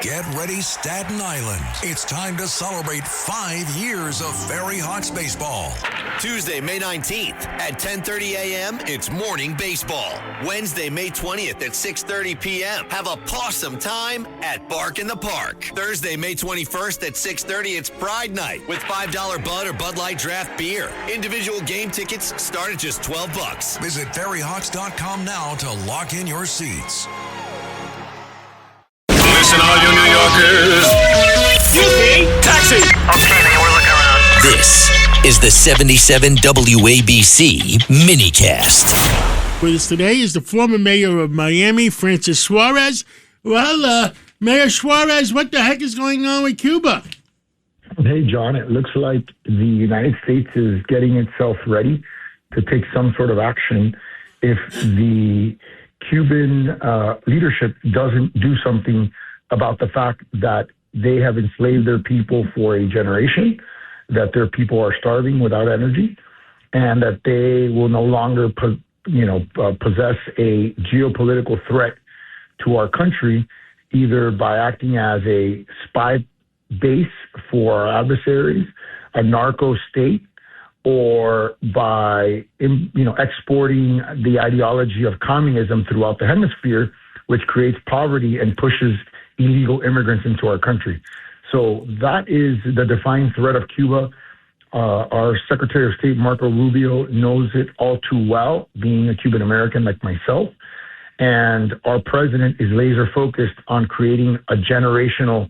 Get ready, Staten Island. It's time to celebrate 5 years of Ferry Hawks baseball. Tuesday, May 19th at 10:30 a.m., it's morning baseball. Wednesday, May 20th at 6:30 p.m., have a pawsome time at Bark in the Park. Thursday, May 21st at 6:30, it's Pride Night with $5 Bud or Bud Light draft beer. Individual game tickets start at just $12. Visit ferryhawks.com now to lock in your seats. Listen, all you New Yorkers. Taxi! Okay, man, we're looking around. This is the 77 WABC minicast. With us today is the former mayor of Miami, Francis Suarez. Well, Mayor Suarez, what the heck is going on with Cuba? Hey, John, it looks like the United States is getting itself ready to take some sort of action if the Cuban leadership doesn't do something about the fact that they have enslaved their people for a generation, that their people are starving without energy, and that they will no longer possess a geopolitical threat to our country, either by acting as a spy base for our adversaries, a narco state, or by exporting the ideology of communism throughout the hemisphere, which creates poverty and pushes illegal immigrants into our country. So that is the defining threat of Cuba. Our Secretary of State, Marco Rubio, knows it all too well, being a Cuban American like myself. And our president is laser focused on creating a generational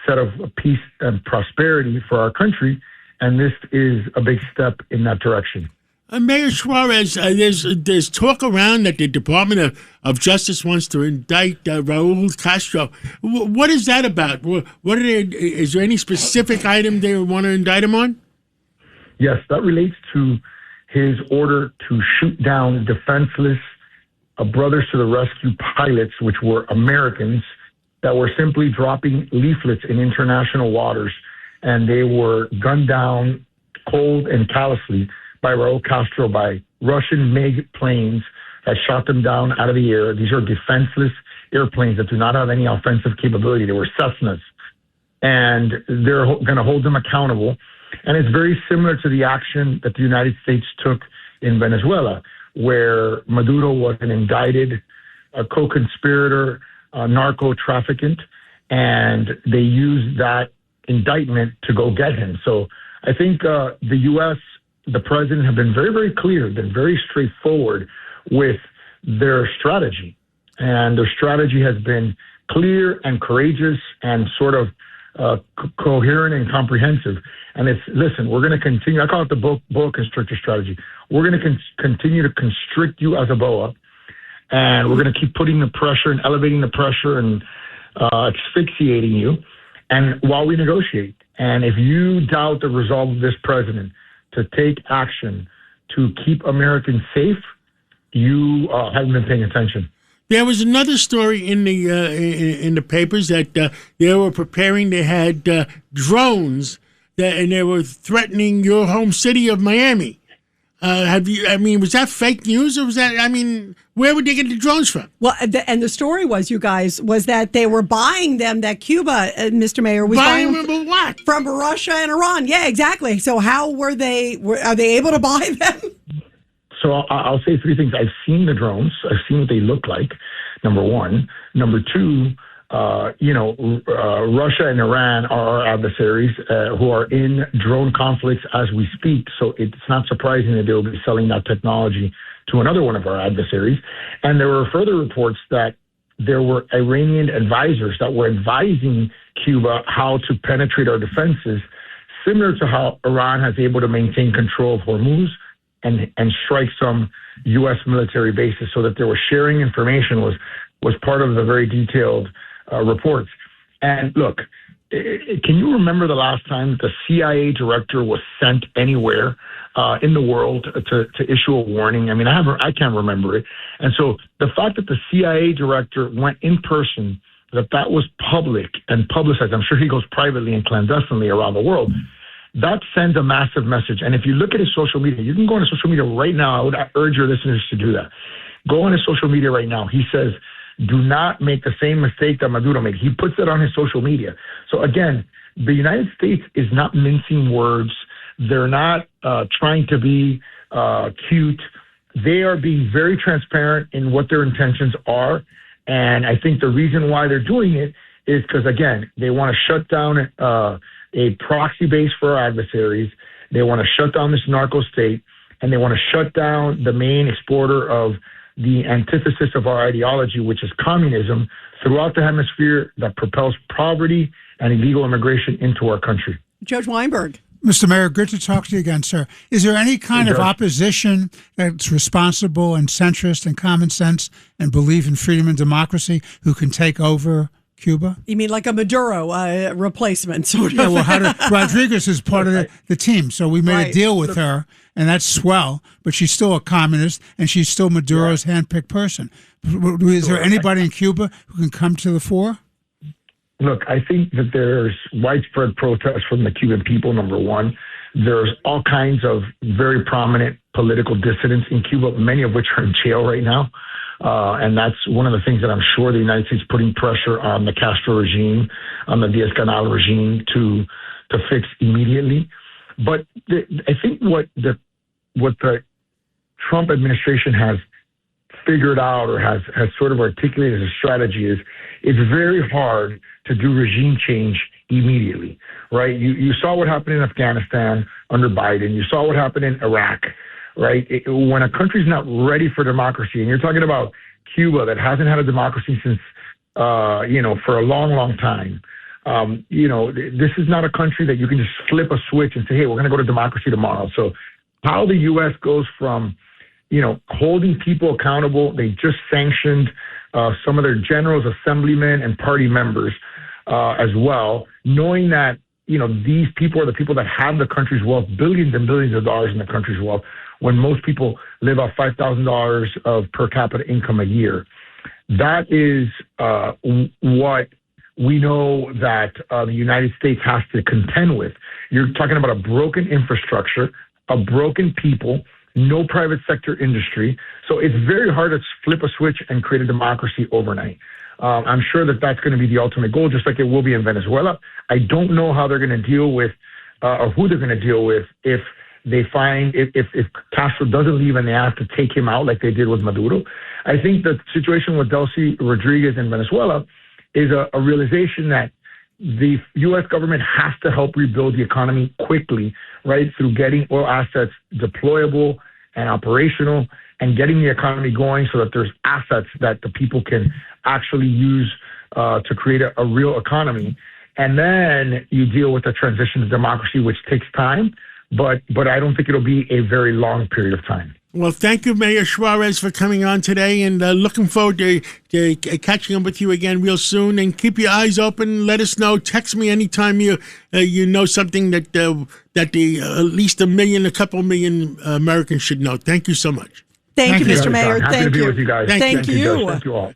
set of peace and prosperity for our country. And this is a big step in that direction. Mayor Suarez, there's talk around that the Department of Justice wants to indict Raul Castro. What is that about? Is there any specific item they want to indict him on? Yes, that relates to his order to shoot down defenseless Brothers to the Rescue pilots, which were Americans, that were simply dropping leaflets in international waters, and they were gunned down cold and callously by Raul Castro, by Russian MiG planes that shot them down out of the air. These are defenseless airplanes that do not have any offensive capability. They were Cessnas. And they're going to hold them accountable. And it's very similar to the action that the United States took in Venezuela, where Maduro was an indicted co-conspirator, narco-trafficant, and they used that indictment to go get him. So I think the U.S., the president, have been very, very clear, been very straightforward with their strategy. And their strategy has been clear and courageous and sort of coherent and comprehensive. And it's, listen, we're going to continue. I call it the boa constrictor strategy. We're going to continue to constrict you as a boa, and we're going to keep putting the pressure and elevating the pressure and asphyxiating you, and while we negotiate. And if you doubt the resolve of this president to take action to keep Americans safe, you haven't been paying attention. There was another story in the papers that they were preparing. They had drones and they were threatening your home city of Miami. Was that fake news, or was that? Where would they get the drones from? Well, and the story was, you guys, was that they were buying them. That Cuba, Mr. Mayor, was buying them what? From Russia and Iran. Yeah, exactly. So how were they? Are they able to buy them? So I'll say three things. I've seen the drones. I've seen what they look like, number one. Number two, Russia and Iran are our adversaries who are in drone conflicts as we speak. So it's not surprising that they will be selling that technology to another one of our adversaries. And there were further reports that there were Iranian advisors that were advising Cuba how to penetrate our defenses, similar to how Iran has able to maintain control of Hormuz and strike some U.S. military bases. So that they were sharing information was part of the very detailed reports. And look, can you remember the last time the CIA director was sent anywhere in the world to issue a warning? I can't remember it. And so the fact that the CIA director went in person, that was public and publicized. I'm sure he goes privately and clandestinely around the world. That sends a massive message. And if you look at his social media, you can go on his social media right now. I would urge your listeners to do that. Go on his social media right now. He says, do not make the same mistake that Maduro made. He puts it on his social media. So again, the United States is not mincing words. They're not trying to be cute. They are being very transparent in what their intentions are. And I think the reason why they're doing it is because, again, they want to shut down a proxy base for our adversaries. They want to shut down this narco state, and they want to shut down the main exporter of the antithesis of our ideology, which is communism, throughout the hemisphere that propels poverty and illegal immigration into our country. Judge Weinberg. Mr. Mayor, good to talk to you again, sir. Is there any kind of opposition that's responsible and centrist and common sense and believe in freedom and democracy who can take over Cuba? You mean like a Maduro replacement, sort of? Yeah, well, Rodriguez is part of the team, so we made a deal with her, and that's swell, but she's still a communist, and she's still Maduro's handpicked person. Is there anybody in Cuba who can come to the fore? Look, I think that there's widespread protest from the Cuban people, number one. There's all kinds of very prominent political dissidents in Cuba, many of which are in jail right now. And that's one of the things that I'm sure the United States is putting pressure on the Castro regime, on the Diaz-Canel regime to fix immediately. But I think what the Trump administration has figured out or has sort of articulated as a strategy is it's very hard to do regime change immediately, right? You saw what happened in Afghanistan under Biden. You saw what happened in Iraq, right? When a country's not ready for democracy, and you're talking about Cuba that hasn't had a democracy since, for a long, long time. This is not a country that you can just flip a switch and say, hey, we're going to go to democracy tomorrow. So how the U.S. goes from, holding people accountable. They just sanctioned some of their generals, assemblymen, and party members as well, knowing that, these people are the people that have the country's wealth, billions and billions of dollars in the country's wealth, when most people live off $5,000 of per capita income a year. That is what we know that the United States has to contend with. You're talking about a broken infrastructure, a broken people, no private sector industry. So it's very hard to flip a switch and create a democracy overnight. I'm sure that that's going to be the ultimate goal, just like it will be in Venezuela. I don't know how they're going to deal with or who they're going to deal with if they find if Castro doesn't leave and they have to take him out like they did with Maduro. I think the situation with Delcy Rodriguez in Venezuela is a realization that the U.S. government has to help rebuild the economy quickly, right, through getting oil assets deployable and operational and getting the economy going so that there's assets that the people can actually use to create a real economy. And then you deal with the transition to democracy, which takes time, but I don't think it'll be a very long period of time. Well, thank you, Mayor Suarez, for coming on today, and looking forward to catching up with you again real soon. And keep your eyes open. Let us know. Text me anytime you know something that at least a couple million Americans should know. Thank you so much. Thank you, Mr. John. Mayor. Happy Thank to be you. with you guys. Thank you. Thank you all.